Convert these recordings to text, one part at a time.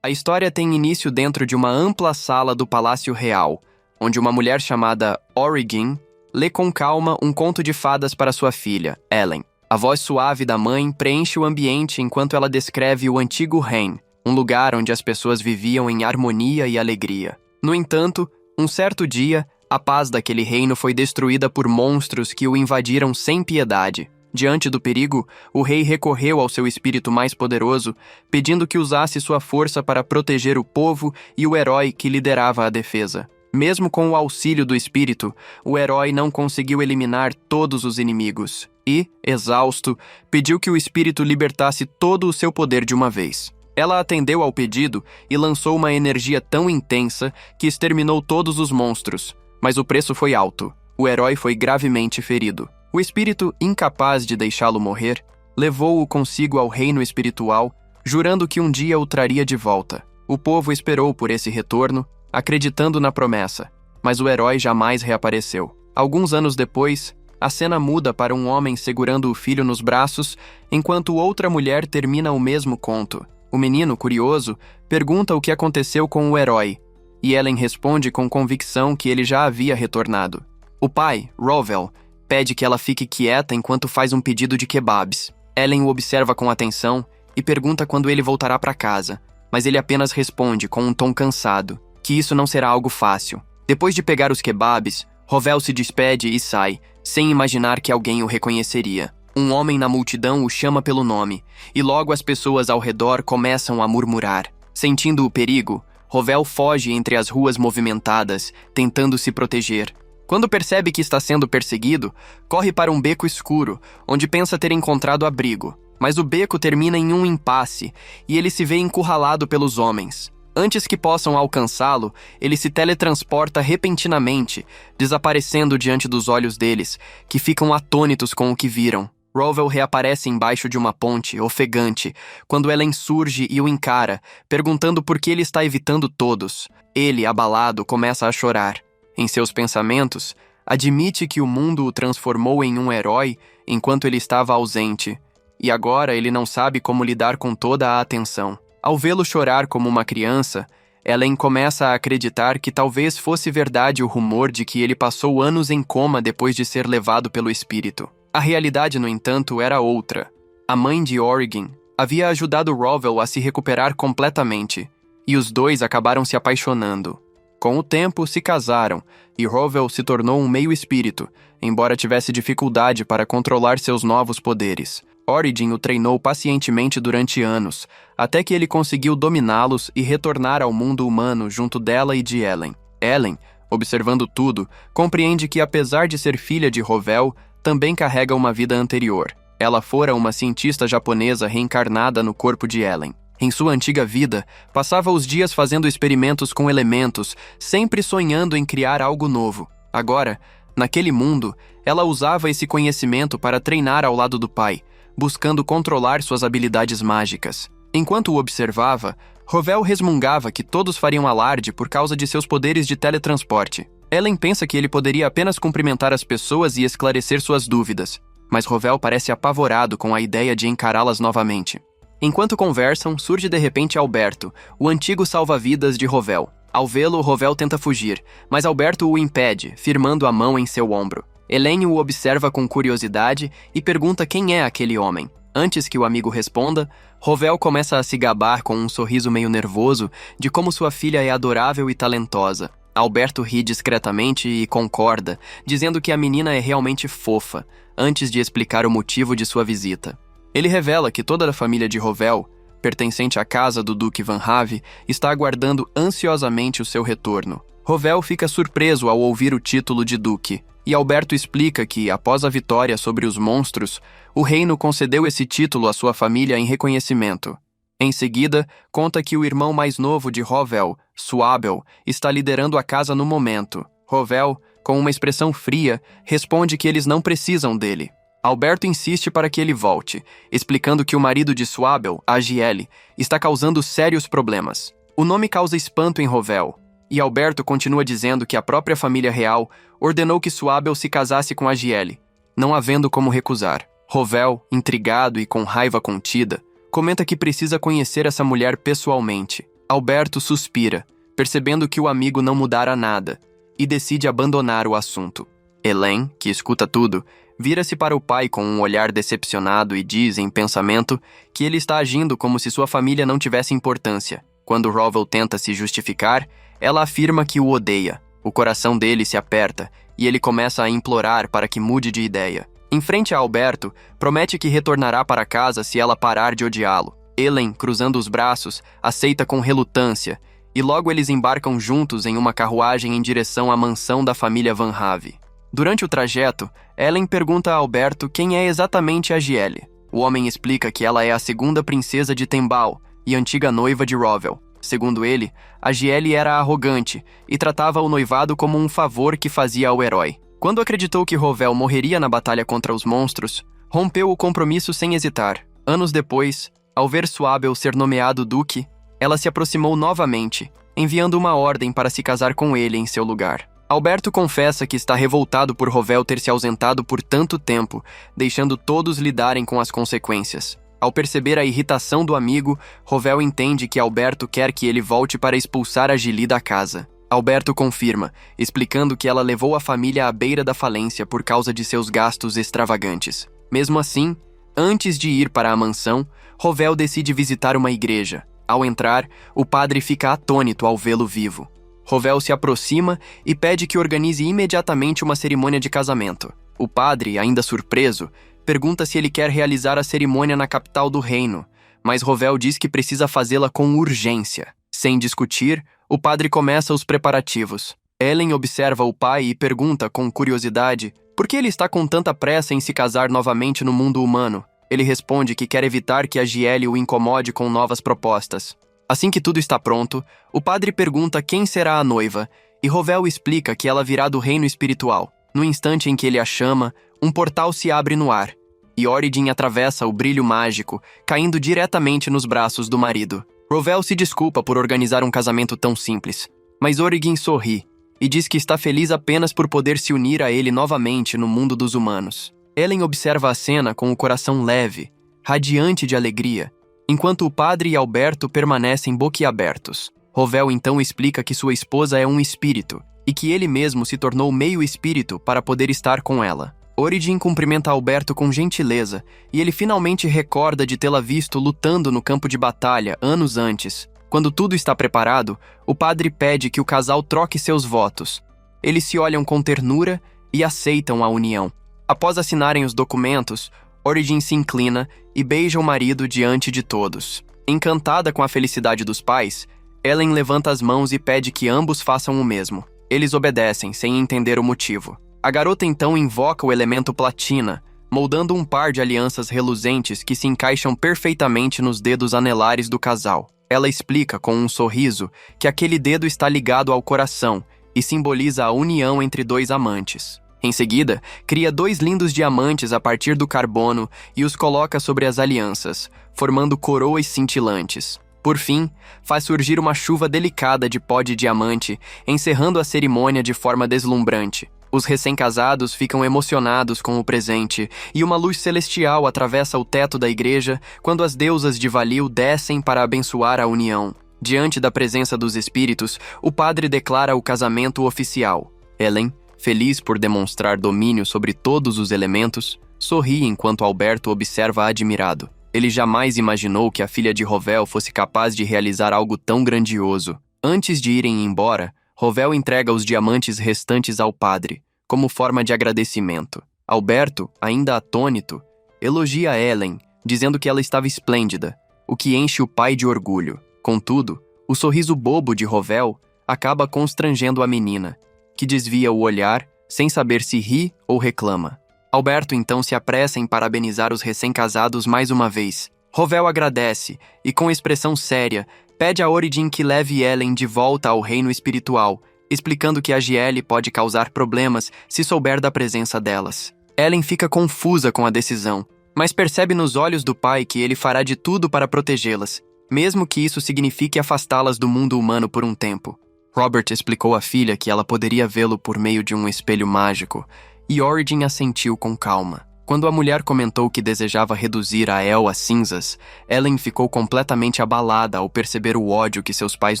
A história tem início dentro de uma ampla sala do Palácio Real, onde uma mulher chamada Origin lê com calma um conto de fadas para sua filha, Ellen. A voz suave da mãe preenche o ambiente enquanto ela descreve o antigo reino, um lugar onde as pessoas viviam em harmonia e alegria. No entanto, um certo dia, a paz daquele reino foi destruída por monstros que o invadiram sem piedade. Diante do perigo, o rei recorreu ao seu espírito mais poderoso, pedindo que usasse sua força para proteger o povo e o herói que liderava a defesa. Mesmo com o auxílio do espírito, o herói não conseguiu eliminar todos os inimigos e, exausto, pediu que o espírito libertasse todo o seu poder de uma vez. Ela atendeu ao pedido e lançou uma energia tão intensa que exterminou todos os monstros, mas o preço foi alto. O herói foi gravemente ferido. O espírito, incapaz de deixá-lo morrer, levou-o consigo ao reino espiritual, jurando que um dia o traria de volta. O povo esperou por esse retorno, acreditando na promessa, mas o herói jamais reapareceu. Alguns anos depois, a cena muda para um homem segurando o filho nos braços, enquanto outra mulher termina o mesmo conto. O menino, curioso, pergunta o que aconteceu com o herói, e Ellen responde com convicção que ele já havia retornado. O pai, Rowell, pede que ela fique quieta enquanto faz um pedido de kebabs. Ellen o observa com atenção e pergunta quando ele voltará para casa, mas ele apenas responde com um tom cansado, que isso não será algo fácil. Depois de pegar os kebabs, Rowell se despede e sai, sem imaginar que alguém o reconheceria. Um homem na multidão o chama pelo nome, e logo as pessoas ao redor começam a murmurar. Sentindo o perigo, Rowell foge entre as ruas movimentadas, tentando se proteger. Quando percebe que está sendo perseguido, corre para um beco escuro, onde pensa ter encontrado abrigo. Mas o beco termina em um impasse, e ele se vê encurralado pelos homens. Antes que possam alcançá-lo, ele se teletransporta repentinamente, desaparecendo diante dos olhos deles, que ficam atônitos com o que viram. Rowell reaparece embaixo de uma ponte, ofegante, quando Ellen surge e o encara, perguntando por que ele está evitando todos. Ele, abalado, começa a chorar. Em seus pensamentos, admite que o mundo o transformou em um herói enquanto ele estava ausente, e agora ele não sabe como lidar com toda a atenção. Ao vê-lo chorar como uma criança, Ellen começa a acreditar que talvez fosse verdade o rumor de que ele passou anos em coma depois de ser levado pelo espírito. A realidade, no entanto, era outra. A mãe de Origin havia ajudado Rowell a se recuperar completamente, e os dois acabaram se apaixonando. Com o tempo, se casaram, e Rowell se tornou um meio-espírito, embora tivesse dificuldade para controlar seus novos poderes. Origin o treinou pacientemente durante anos, até que ele conseguiu dominá-los e retornar ao mundo humano junto dela e de Ellen. Ellen, observando tudo, compreende que apesar de ser filha de Rowell, também carrega uma vida anterior. Ela fora uma cientista japonesa reencarnada no corpo de Ellen. Em sua antiga vida, passava os dias fazendo experimentos com elementos, sempre sonhando em criar algo novo. Agora, naquele mundo, ela usava esse conhecimento para treinar ao lado do pai, buscando controlar suas habilidades mágicas. Enquanto o observava, Rowell resmungava que todos fariam alarde por causa de seus poderes de teletransporte. Ellen pensa que ele poderia apenas cumprimentar as pessoas e esclarecer suas dúvidas, mas Rowell parece apavorado com a ideia de encará-las novamente. Enquanto conversam, surge de repente Alberto, o antigo salva-vidas de Rowell. Ao vê-lo, Rowell tenta fugir, mas Alberto o impede, firmando a mão em seu ombro. Elaine o observa com curiosidade e pergunta quem é aquele homem. Antes que o amigo responda, Rowell começa a se gabar com um sorriso meio nervoso de como sua filha é adorável e talentosa. Alberto ri discretamente e concorda, dizendo que a menina é realmente fofa, antes de explicar o motivo de sua visita. Ele revela que toda a família de Rowell, pertencente à casa do Duque Van Have, está aguardando ansiosamente o seu retorno. Rowell fica surpreso ao ouvir o título de Duque, e Alberto explica que, após a vitória sobre os monstros, o reino concedeu esse título à sua família em reconhecimento. Em seguida, conta que o irmão mais novo de Rowell, Swabel, está liderando a casa no momento. Rowell, com uma expressão fria, responde que eles não precisam dele. Alberto insiste para que ele volte, explicando que o marido de Swabel, Agiele, está causando sérios problemas. O nome causa espanto em Rowell, e Alberto continua dizendo que a própria família real ordenou que Swabel se casasse com Agiele, não havendo como recusar. Rowell, intrigado e com raiva contida, comenta que precisa conhecer essa mulher pessoalmente. Alberto suspira, percebendo que o amigo não mudara nada, e decide abandonar o assunto. Ellen, que escuta tudo, vira-se para o pai com um olhar decepcionado e diz, em pensamento, que ele está agindo como se sua família não tivesse importância. Quando Rowell tenta se justificar, ela afirma que o odeia. O coração dele se aperta e ele começa a implorar para que mude de ideia. Em frente a Alberto, promete que retornará para casa se ela parar de odiá-lo. Ellen, cruzando os braços, aceita com relutância, e logo eles embarcam juntos em uma carruagem em direção à mansão da família Van Have. Durante o trajeto, Ellen pergunta a Alberto quem é exatamente a Gielle. O homem explica que ela é a segunda princesa de Tembal e antiga noiva de Rowell. Segundo ele, a Gielle era arrogante e tratava o noivado como um favor que fazia ao herói. Quando acreditou que Rowell morreria na batalha contra os monstros, rompeu o compromisso sem hesitar. Anos depois, ao ver Swabel ser nomeado duque, ela se aproximou novamente, enviando uma ordem para se casar com ele em seu lugar. Alberto confessa que está revoltado por Rowell ter se ausentado por tanto tempo, deixando todos lidarem com as consequências. Ao perceber a irritação do amigo, Rowell entende que Alberto quer que ele volte para expulsar a Gilly da casa. Alberto confirma, explicando que ela levou a família à beira da falência por causa de seus gastos extravagantes. Mesmo assim, antes de ir para a mansão, Rowell decide visitar uma igreja. Ao entrar, o padre fica atônito ao vê-lo vivo. Rowell se aproxima e pede que organize imediatamente uma cerimônia de casamento. O padre, ainda surpreso, pergunta se ele quer realizar a cerimônia na capital do reino, mas Rowell diz que precisa fazê-la com urgência. Sem discutir, o padre começa os preparativos. Ellen observa o pai e pergunta com curiosidade por que ele está com tanta pressa em se casar novamente no mundo humano. Ele responde que quer evitar que a Gielle o incomode com novas propostas. Assim que tudo está pronto, o padre pergunta quem será a noiva, e Rowell explica que ela virá do reino espiritual. No instante em que ele a chama, um portal se abre no ar, e Origin atravessa o brilho mágico, caindo diretamente nos braços do marido. Rowell se desculpa por organizar um casamento tão simples, mas Origin sorri, e diz que está feliz apenas por poder se unir a ele novamente no mundo dos humanos. Ellen observa a cena com o coração leve, radiante de alegria, enquanto o padre e Alberto permanecem boquiabertos. Rowell então explica que sua esposa é um espírito, e que ele mesmo se tornou meio espírito para poder estar com ela. Origin cumprimenta Alberto com gentileza, e ele finalmente recorda de tê-la visto lutando no campo de batalha anos antes. Quando tudo está preparado, o padre pede que o casal troque seus votos. Eles se olham com ternura e aceitam a união. Após assinarem os documentos, Origin se inclina e beija o marido diante de todos. Encantada com a felicidade dos pais, Ellen levanta as mãos e pede que ambos façam o mesmo. Eles obedecem, sem entender o motivo. A garota então invoca o elemento platina, moldando um par de alianças reluzentes que se encaixam perfeitamente nos dedos anelares do casal. Ela explica com um sorriso que aquele dedo está ligado ao coração e simboliza a união entre dois amantes. Em seguida, cria 2 lindos diamantes a partir do carbono e os coloca sobre as alianças, formando coroas cintilantes. Por fim, faz surgir uma chuva delicada de pó de diamante, encerrando a cerimônia de forma deslumbrante. Os recém-casados ficam emocionados com o presente, e uma luz celestial atravessa o teto da igreja quando as deusas de Valil descem para abençoar a união. Diante da presença dos espíritos, o padre declara o casamento oficial. Ellen, feliz por demonstrar domínio sobre todos os elementos, sorri enquanto Alberto observa admirado. Ele jamais imaginou que a filha de Rowell fosse capaz de realizar algo tão grandioso. Antes de irem embora, Rowell entrega os diamantes restantes ao padre, como forma de agradecimento. Alberto, ainda atônito, elogia Ellen, dizendo que ela estava esplêndida, o que enche o pai de orgulho. Contudo, o sorriso bobo de Rowell acaba constrangendo a menina, que desvia o olhar, sem saber se ri ou reclama. Alberto então se apressa em parabenizar os recém-casados mais uma vez. Rowell agradece e, com expressão séria, pede a Origin que leve Ellen de volta ao reino espiritual, explicando que a Gielle pode causar problemas se souber da presença delas. Ellen fica confusa com a decisão, mas percebe nos olhos do pai que ele fará de tudo para protegê-las, mesmo que isso signifique afastá-las do mundo humano por um tempo. Robert explicou à filha que ela poderia vê-lo por meio de um espelho mágico, e Origin assentiu com calma. Quando a mulher comentou que desejava reduzir a El a cinzas, Ellen ficou completamente abalada ao perceber o ódio que seus pais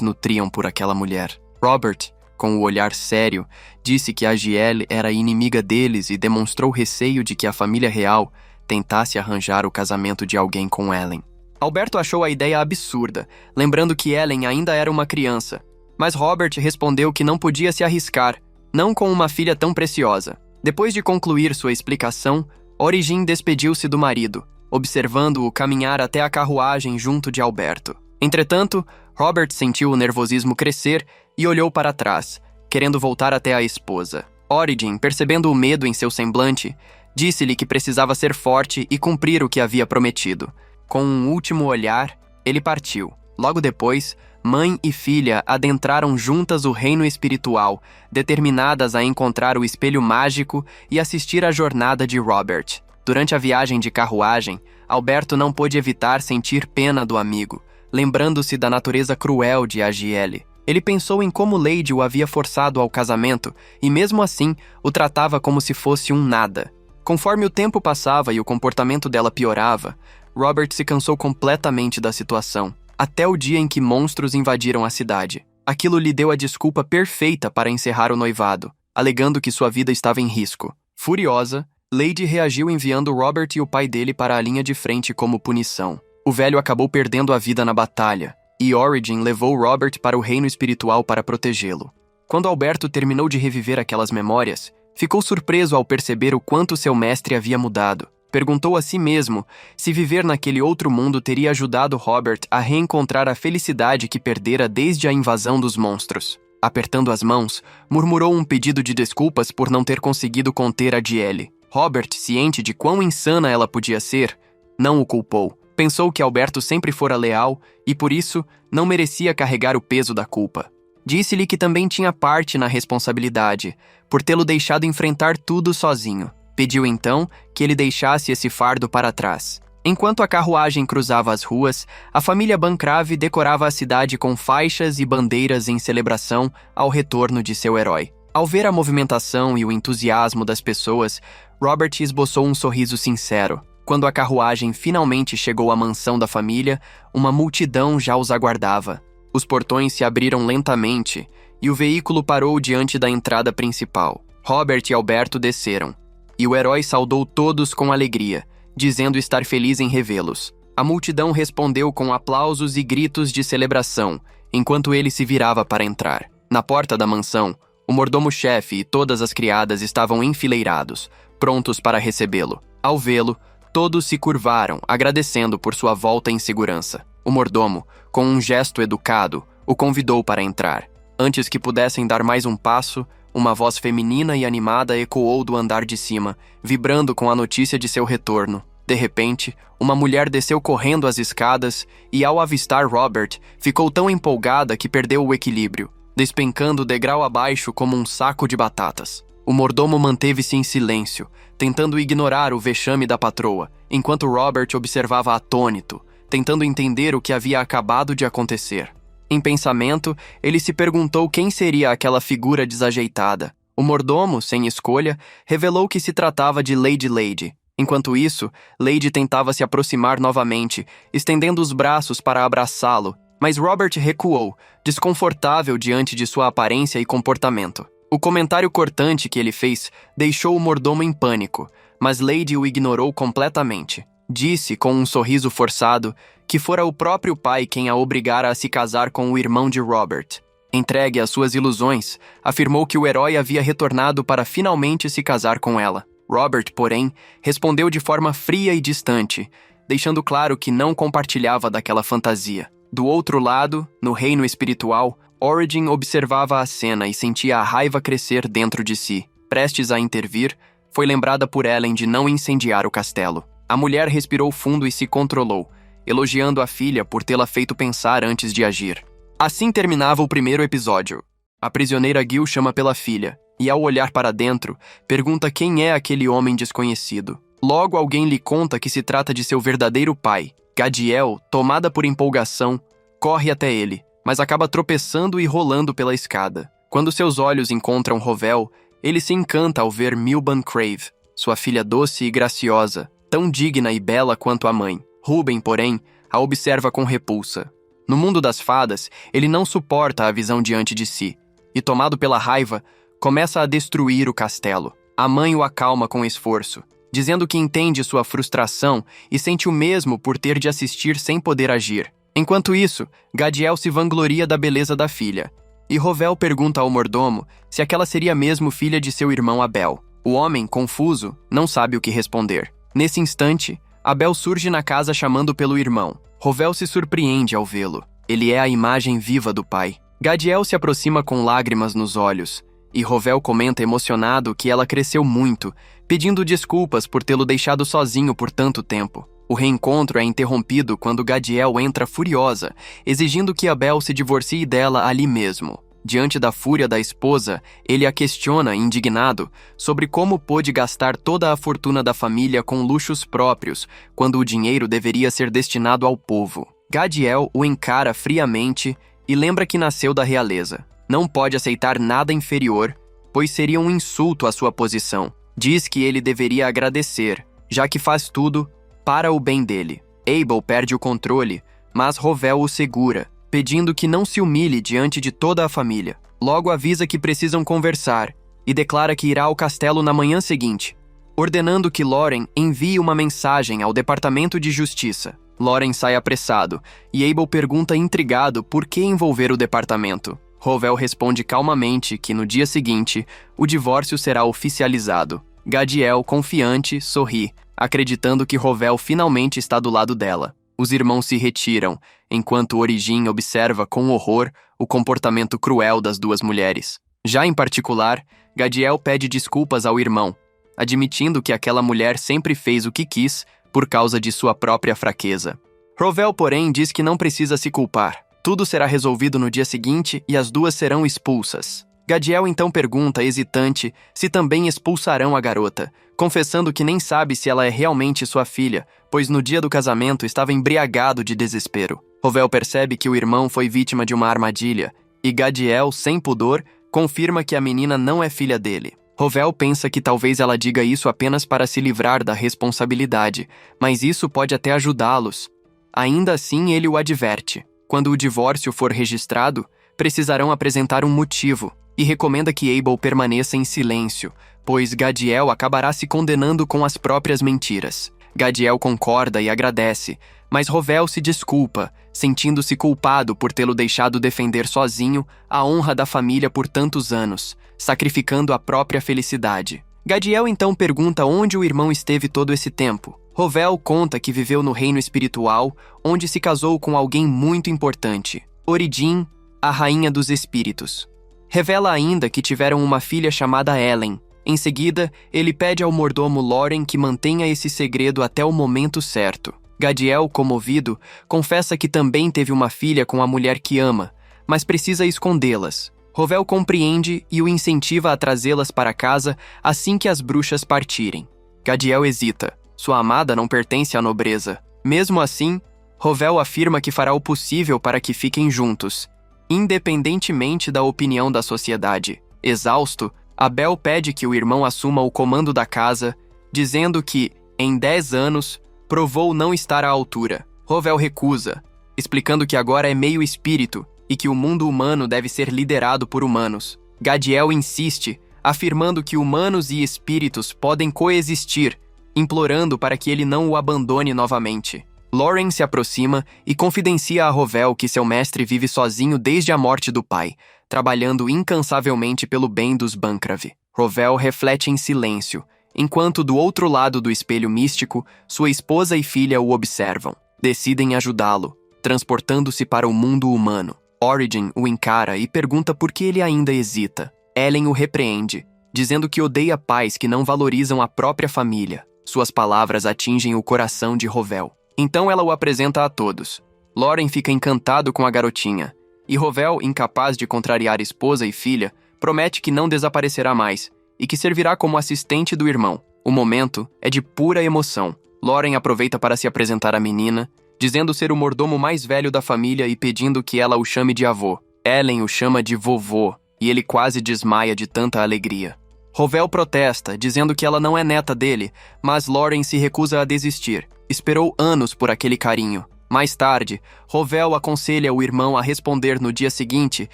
nutriam por aquela mulher. Robert, com o olhar sério, disse que Agielle era inimiga deles e demonstrou receio de que a família real tentasse arranjar o casamento de alguém com Ellen. Alberto achou a ideia absurda, lembrando que Ellen ainda era uma criança, mas Robert respondeu que não podia se arriscar, não com uma filha tão preciosa. Depois de concluir sua explicação, Origin despediu-se do marido, observando-o caminhar até a carruagem junto de Alberto. Entretanto, Robert sentiu o nervosismo crescer e olhou para trás, querendo voltar até a esposa. Origin, percebendo o medo em seu semblante, disse-lhe que precisava ser forte e cumprir o que havia prometido. Com um último olhar, ele partiu. Logo depois, mãe e filha adentraram juntas o reino espiritual, determinadas a encontrar o espelho mágico e assistir à jornada de Robert. Durante a viagem de carruagem, Alberto não pôde evitar sentir pena do amigo, lembrando-se da natureza cruel de Agielle. Ele pensou em como Lady o havia forçado ao casamento e, mesmo assim, o tratava como se fosse um nada. Conforme o tempo passava e o comportamento dela piorava, Robert se cansou completamente da situação, até o dia em que monstros invadiram a cidade. Aquilo lhe deu a desculpa perfeita para encerrar o noivado, alegando que sua vida estava em risco. Furiosa, Lady reagiu enviando Robert e o pai dele para a linha de frente como punição. O velho acabou perdendo a vida na batalha, e Origin levou Robert para o reino espiritual para protegê-lo. Quando Alberto terminou de reviver aquelas memórias, ficou surpreso ao perceber o quanto seu mestre havia mudado. Perguntou a si mesmo se viver naquele outro mundo teria ajudado Robert a reencontrar a felicidade que perdera desde a invasão dos monstros. Apertando as mãos, murmurou um pedido de desculpas por não ter conseguido conter Agielle. Robert, ciente de quão insana ela podia ser, não o culpou. Pensou que Alberto sempre fora leal e, por isso, não merecia carregar o peso da culpa. Disse-lhe que também tinha parte na responsabilidade, por tê-lo deixado enfrentar tudo sozinho. Pediu então que ele deixasse esse fardo para trás. Enquanto a carruagem cruzava as ruas, a família Bancrave decorava a cidade com faixas e bandeiras em celebração ao retorno de seu herói. Ao ver a movimentação e o entusiasmo das pessoas, Robert esboçou um sorriso sincero. Quando a carruagem finalmente chegou à mansão da família, uma multidão já os aguardava. Os portões se abriram lentamente e o veículo parou diante da entrada principal. Robert e Alberto desceram, e o herói saudou todos com alegria, dizendo estar feliz em revê-los. A multidão respondeu com aplausos e gritos de celebração, enquanto ele se virava para entrar. Na porta da mansão, o mordomo-chefe e todas as criadas estavam enfileirados, prontos para recebê-lo. Ao vê-lo, todos se curvaram, agradecendo por sua volta em segurança. O mordomo, com um gesto educado, o convidou para entrar. Antes que pudessem dar mais um passo, uma voz feminina e animada ecoou do andar de cima, vibrando com a notícia de seu retorno. De repente, uma mulher desceu correndo as escadas e, ao avistar Robert, ficou tão empolgada que perdeu o equilíbrio, despencando degrau abaixo como um saco de batatas. O mordomo manteve-se em silêncio, tentando ignorar o vexame da patroa, enquanto Robert observava atônito, tentando entender o que havia acabado de acontecer. Em pensamento, ele se perguntou quem seria aquela figura desajeitada. O mordomo, sem escolha, revelou que se tratava de Lady. Enquanto isso, Lady tentava se aproximar novamente, estendendo os braços para abraçá-lo, mas Robert recuou, desconfortável diante de sua aparência e comportamento. O comentário cortante que ele fez deixou o mordomo em pânico, mas Lady o ignorou completamente. Disse, com um sorriso forçado, que fora o próprio pai quem a obrigara a se casar com o irmão de Robert. Entregue às suas ilusões, afirmou que o herói havia retornado para finalmente se casar com ela. Robert, porém, respondeu de forma fria e distante, deixando claro que não compartilhava daquela fantasia. Do outro lado, no reino espiritual, Origin observava a cena e sentia a raiva crescer dentro de si. Prestes a intervir, foi lembrada por Ellen de não incendiar o castelo. A mulher respirou fundo e se controlou, elogiando a filha por tê-la feito pensar antes de agir. Assim terminava o primeiro episódio. A prisioneira Gil chama pela filha, e ao olhar para dentro, pergunta quem é aquele homem desconhecido. Logo alguém lhe conta que se trata de seu verdadeiro pai. Gadiel, tomada por empolgação, corre até ele, mas acaba tropeçando e rolando pela escada. Quando seus olhos encontram Rovel, ele se encanta ao ver Milban Crave. sua filha doce e graciosa, tão digna e bela quanto a mãe. Reuben, porém, a observa com repulsa. No mundo das fadas, ele não suporta a visão diante de si, e tomado pela raiva, começa a destruir o castelo. A mãe o acalma com esforço, dizendo que entende sua frustração e sente o mesmo por ter de assistir sem poder agir. Enquanto isso, Gadiel se vangloria da beleza da filha, e Rovel pergunta ao mordomo se aquela seria mesmo filha de seu irmão Abel. O homem, confuso, não sabe o que responder. Nesse instante, Abel surge na casa chamando pelo irmão. Rovel se surpreende ao vê-lo. Ele é a imagem viva do pai. Gadiel se aproxima com lágrimas nos olhos, e Rovel comenta emocionado que ela cresceu muito, pedindo desculpas por tê-lo deixado sozinho por tanto tempo. O reencontro é interrompido quando Gadiel entra furiosa, exigindo que Abel se divorcie dela ali mesmo. Diante da fúria da esposa, ele a questiona, indignado, sobre como pôde gastar toda a fortuna da família com luxos próprios, quando o dinheiro deveria ser destinado ao povo. Gadiel o encara friamente e lembra que nasceu da realeza. Não pode aceitar nada inferior, pois seria um insulto à sua posição. Diz que ele deveria agradecer, já que faz tudo para o bem dele. Abel perde o controle, mas Rovel o segura, pedindo que não se humilhe diante de toda a família. Logo avisa que precisam conversar e declara que irá ao castelo na manhã seguinte, ordenando que Loren envie uma mensagem ao Departamento de Justiça. Loren sai apressado e Abel pergunta intrigado por que envolver o departamento. Rovel responde calmamente que no dia seguinte o divórcio será oficializado. Gadiel, confiante, sorri, acreditando que Rovel finalmente está do lado dela. Os irmãos se retiram, enquanto Origin observa com horror o comportamento cruel das duas mulheres. Já em particular, Gadiel pede desculpas ao irmão, admitindo que aquela mulher sempre fez o que quis por causa de sua própria fraqueza. Rovel, porém, diz que não precisa se culpar. Tudo será resolvido no dia seguinte e as duas serão expulsas. Gadiel então pergunta, hesitante, se também expulsarão a garota, confessando que nem sabe se ela é realmente sua filha, pois no dia do casamento estava embriagado de desespero. Rovel percebe que o irmão foi vítima de uma armadilha, e Gadiel, sem pudor, confirma que a menina não é filha dele. Rovel pensa que talvez ela diga isso apenas para se livrar da responsabilidade, mas isso pode até ajudá-los. Ainda assim, ele o adverte. Quando o divórcio for registrado, precisarão apresentar um motivo, e recomenda que Abel permaneça em silêncio, pois Gadiel acabará se condenando com as próprias mentiras. Gadiel concorda e agradece, mas Rovel se desculpa, sentindo-se culpado por tê-lo deixado defender sozinho a honra da família por tantos anos, sacrificando a própria felicidade. Gadiel então pergunta onde o irmão esteve todo esse tempo. Rovel conta que viveu no reino espiritual, onde se casou com alguém muito importante, Origin, a rainha dos espíritos. Revela ainda que tiveram uma filha chamada Ellen. Em seguida, ele pede ao mordomo Loren que mantenha esse segredo até o momento certo. Gadiel, comovido, confessa que também teve uma filha com a mulher que ama, mas precisa escondê-las. Rovel compreende e o incentiva a trazê-las para casa assim que as bruxas partirem. Gadiel hesita. Sua amada não pertence à nobreza. Mesmo assim, Rovel afirma que fará o possível para que fiquem juntos, independentemente da opinião da sociedade. Exausto, Abel pede que o irmão assuma o comando da casa, dizendo que, em 10 anos, provou não estar à altura. Rovel recusa, explicando que agora é meio espírito e que o mundo humano deve ser liderado por humanos. Gadiel insiste, afirmando que humanos e espíritos podem coexistir, implorando para que ele não o abandone novamente. Loren se aproxima e confidencia a Rovel que seu mestre vive sozinho desde a morte do pai, trabalhando incansavelmente pelo bem dos Bancrave. Rovel reflete em silêncio, enquanto do outro lado do espelho místico, sua esposa e filha o observam. Decidem ajudá-lo, transportando-se para o mundo humano. Origin o encara e pergunta por que ele ainda hesita. Ellen o repreende, dizendo que odeia pais que não valorizam a própria família. Suas palavras atingem o coração de Rovel. Então ela o apresenta a todos. Loren fica encantado com a garotinha, e Rovel, incapaz de contrariar esposa e filha, promete que não desaparecerá mais e que servirá como assistente do irmão. O momento é de pura emoção. Loren aproveita para se apresentar à menina, dizendo ser o mordomo mais velho da família e pedindo que ela o chame de avô. Ellen o chama de vovô, e ele quase desmaia de tanta alegria. Rovel protesta, dizendo que ela não é neta dele, mas Lauren se recusa a desistir. Esperou anos por aquele carinho. Mais tarde, Rovel aconselha o irmão a responder no dia seguinte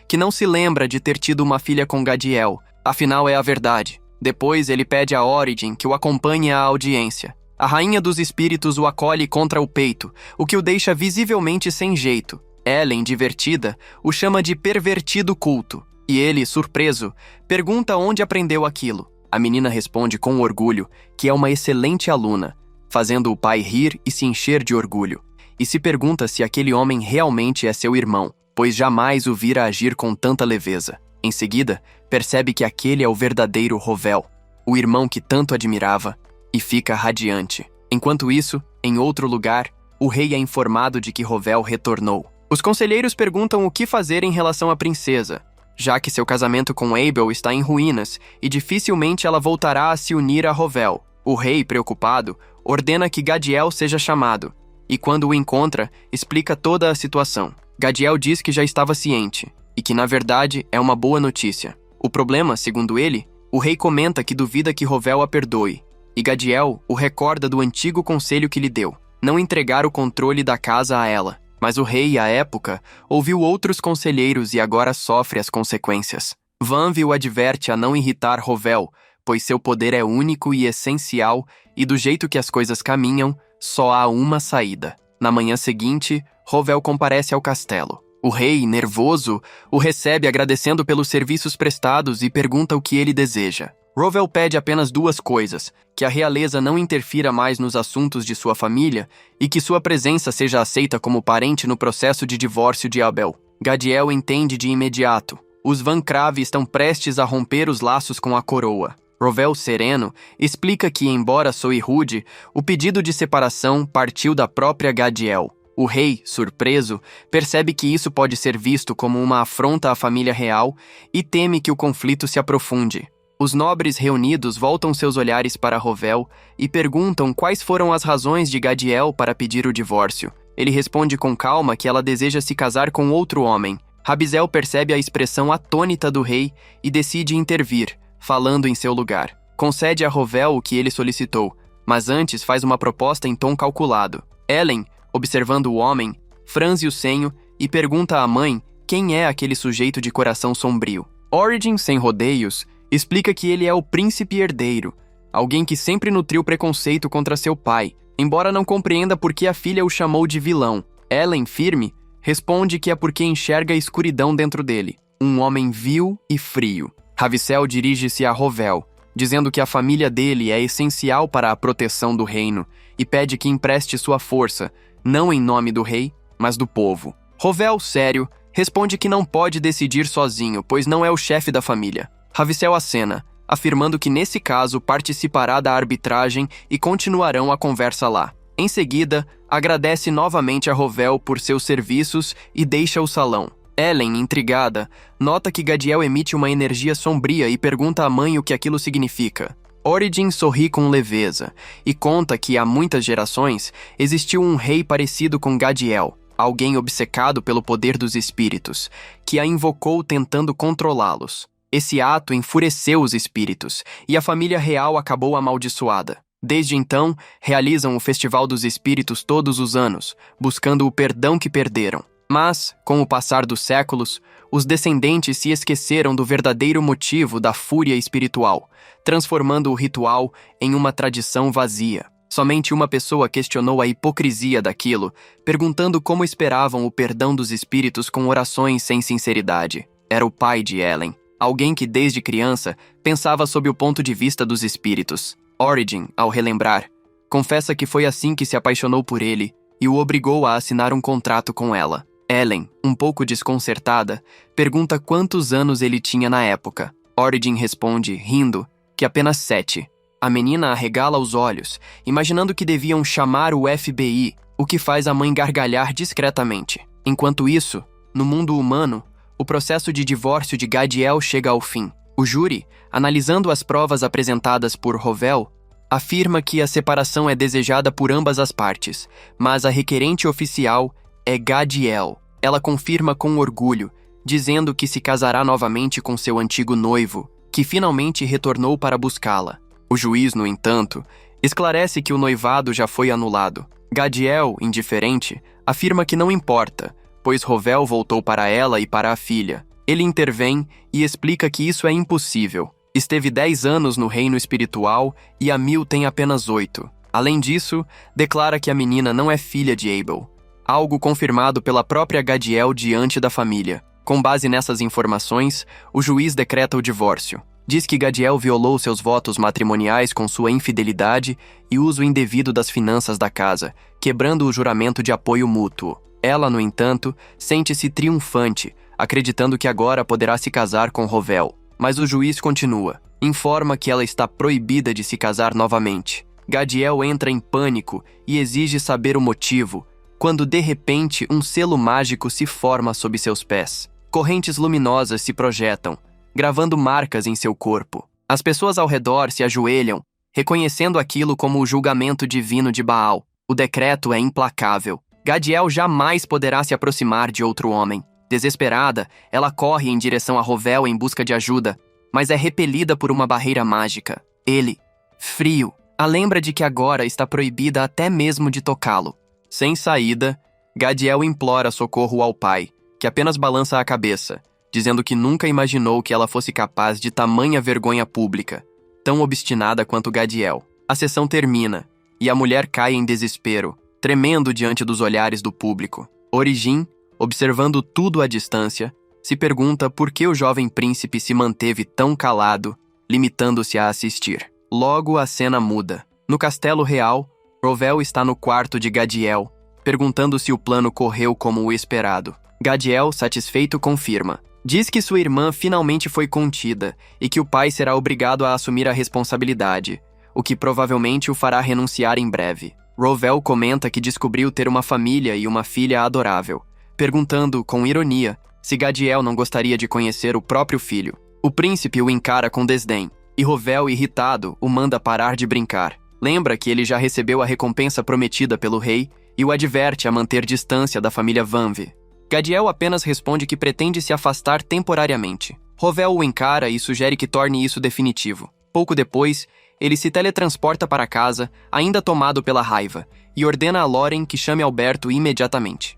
que não se lembra de ter tido uma filha com Gadiel, afinal é a verdade. Depois ele pede a Origin que o acompanhe à audiência. A rainha dos espíritos o acolhe contra o peito, o que o deixa visivelmente sem jeito. Ellen, divertida, o chama de pervertido culto. E ele, surpreso, pergunta onde aprendeu aquilo. A menina responde com orgulho que é uma excelente aluna, fazendo o pai rir e se encher de orgulho. E se pergunta se aquele homem realmente é seu irmão, pois jamais o vira agir com tanta leveza. Em seguida, percebe que aquele é o verdadeiro Rovel, o irmão que tanto admirava, e fica radiante. Enquanto isso, em outro lugar, o rei é informado de que Rovel retornou. Os conselheiros perguntam o que fazer em relação à princesa, já que seu casamento com Abel está em ruínas e dificilmente ela voltará a se unir a Rovel. O rei, preocupado, ordena que Gadiel seja chamado, e quando o encontra, explica toda a situação. Gadiel diz que já estava ciente, e que na verdade é uma boa notícia. O problema, segundo ele, o rei comenta que duvida que Rovel a perdoe, e Gadiel o recorda do antigo conselho que lhe deu, não entregar o controle da casa a ela. Mas o rei, à época, ouviu outros conselheiros e agora sofre as consequências. Vanvi o adverte a não irritar Rovel, pois seu poder é único e essencial, e do jeito que as coisas caminham, só há uma saída. Na manhã seguinte, Rovel comparece ao castelo. O rei, nervoso, o recebe agradecendo pelos serviços prestados e pergunta o que ele deseja. Rovel pede apenas duas coisas: que a realeza não interfira mais nos assuntos de sua família e que sua presença seja aceita como parente no processo de divórcio de Abel. Gadiel entende de imediato. Os Van Crave estão prestes a romper os laços com a coroa. Rovel, sereno, explica que, embora soe rude, o pedido de separação partiu da própria Gadiel. O rei, surpreso, percebe que isso pode ser visto como uma afronta à família real e teme que o conflito se aprofunde. Os nobres reunidos voltam seus olhares para Rovel e perguntam quais foram as razões de Gadiel para pedir o divórcio. Ele responde com calma que ela deseja se casar com outro homem. Rabizel percebe a expressão atônita do rei e decide intervir, falando em seu lugar. Concede a Rovel o que ele solicitou, mas antes faz uma proposta em tom calculado. Ellen, observando o homem, franze o senho e pergunta à mãe quem é aquele sujeito de coração sombrio. Origin, sem rodeios, explica que ele é o príncipe herdeiro, alguém que sempre nutriu preconceito contra seu pai, embora não compreenda por que a filha o chamou de vilão. Ellen, firme, responde que é porque enxerga a escuridão dentro dele, um homem vil e frio. Ravicel dirige-se a Rovel, dizendo que a família dele é essencial para a proteção do reino e pede que empreste sua força, não em nome do rei, mas do povo. Rovel, sério, responde que não pode decidir sozinho, pois não é o chefe da família. Ravicel acena, afirmando que nesse caso participará da arbitragem e continuarão a conversa lá. Em seguida, agradece novamente a Rovel por seus serviços e deixa o salão. Ellen, intrigada, nota que Gadiel emite uma energia sombria e pergunta à mãe o que aquilo significa. Origin sorri com leveza e conta que há muitas gerações existiu um rei parecido com Gadiel, alguém obcecado pelo poder dos espíritos, que a invocou tentando controlá-los. Esse ato enfureceu os espíritos, e a família real acabou amaldiçoada. Desde então, realizam o Festival dos Espíritos todos os anos, buscando o perdão que perderam. Mas, com o passar dos séculos, os descendentes se esqueceram do verdadeiro motivo da fúria espiritual, transformando o ritual em uma tradição vazia. Somente uma pessoa questionou a hipocrisia daquilo, perguntando como esperavam o perdão dos espíritos com orações sem sinceridade. Era o pai de Ellen. Alguém que, desde criança, pensava sob o ponto de vista dos espíritos. Origin, ao relembrar, confessa que foi assim que se apaixonou por ele e o obrigou a assinar um contrato com ela. Ellen, um pouco desconcertada, pergunta quantos anos ele tinha na época. Origin responde, rindo, que apenas 7. A menina arregala os olhos, imaginando que deviam chamar o FBI, o que faz a mãe gargalhar discretamente. Enquanto isso, no mundo humano, o processo de divórcio de Gadiel chega ao fim. O júri, analisando as provas apresentadas por Rovel, afirma que a separação é desejada por ambas as partes, mas a requerente oficial é Gadiel. Ela confirma com orgulho, dizendo que se casará novamente com seu antigo noivo, que finalmente retornou para buscá-la. O juiz, no entanto, esclarece que o noivado já foi anulado. Gadiel, indiferente, afirma que não importa, pois Rovel voltou para ela e para a filha. Ele intervém e explica que isso é impossível. Esteve 10 anos no reino espiritual e a Mil tem apenas 8. Além disso, declara que a menina não é filha de Abel, algo confirmado pela própria Gadiel diante da família. Com base nessas informações, o juiz decreta o divórcio. Diz que Gadiel violou seus votos matrimoniais com sua infidelidade e uso indevido das finanças da casa, quebrando o juramento de apoio mútuo. Ela, no entanto, sente-se triunfante, acreditando que agora poderá se casar com Rovel. Mas o juiz continua, informa que ela está proibida de se casar novamente. Gadiel entra em pânico e exige saber o motivo, quando de repente um selo mágico se forma sob seus pés. Correntes luminosas se projetam, gravando marcas em seu corpo. As pessoas ao redor se ajoelham, reconhecendo aquilo como o julgamento divino de Baal. O decreto é implacável. Gadiel jamais poderá se aproximar de outro homem. Desesperada, ela corre em direção a Rovel em busca de ajuda, mas é repelida por uma barreira mágica. Ele, frio, a lembra de que agora está proibida até mesmo de tocá-lo. Sem saída, Gadiel implora socorro ao pai, que apenas balança a cabeça, dizendo que nunca imaginou que ela fosse capaz de tamanha vergonha pública, tão obstinada quanto Gadiel. A sessão termina, e a mulher cai em desespero, tremendo diante dos olhares do público. Origin, observando tudo à distância, se pergunta por que o jovem príncipe se manteve tão calado, limitando-se a assistir. Logo a cena muda. No castelo real, Rovel está no quarto de Gadiel, perguntando se o plano correu como o esperado. Gadiel, satisfeito, confirma. Diz que sua irmã finalmente foi contida e que o pai será obrigado a assumir a responsabilidade, o que provavelmente o fará renunciar em breve. Rovel comenta que descobriu ter uma família e uma filha adorável, perguntando, com ironia, se Gadiel não gostaria de conhecer o próprio filho. O príncipe o encara com desdém, e Rovel, irritado, o manda parar de brincar. Lembra que ele já recebeu a recompensa prometida pelo rei e o adverte a manter distância da família Vanve. Gadiel apenas responde que pretende se afastar temporariamente. Rovel o encara e sugere que torne isso definitivo. Pouco depois, ele se teletransporta para casa, ainda tomado pela raiva, e ordena a Loren que chame Alberto imediatamente.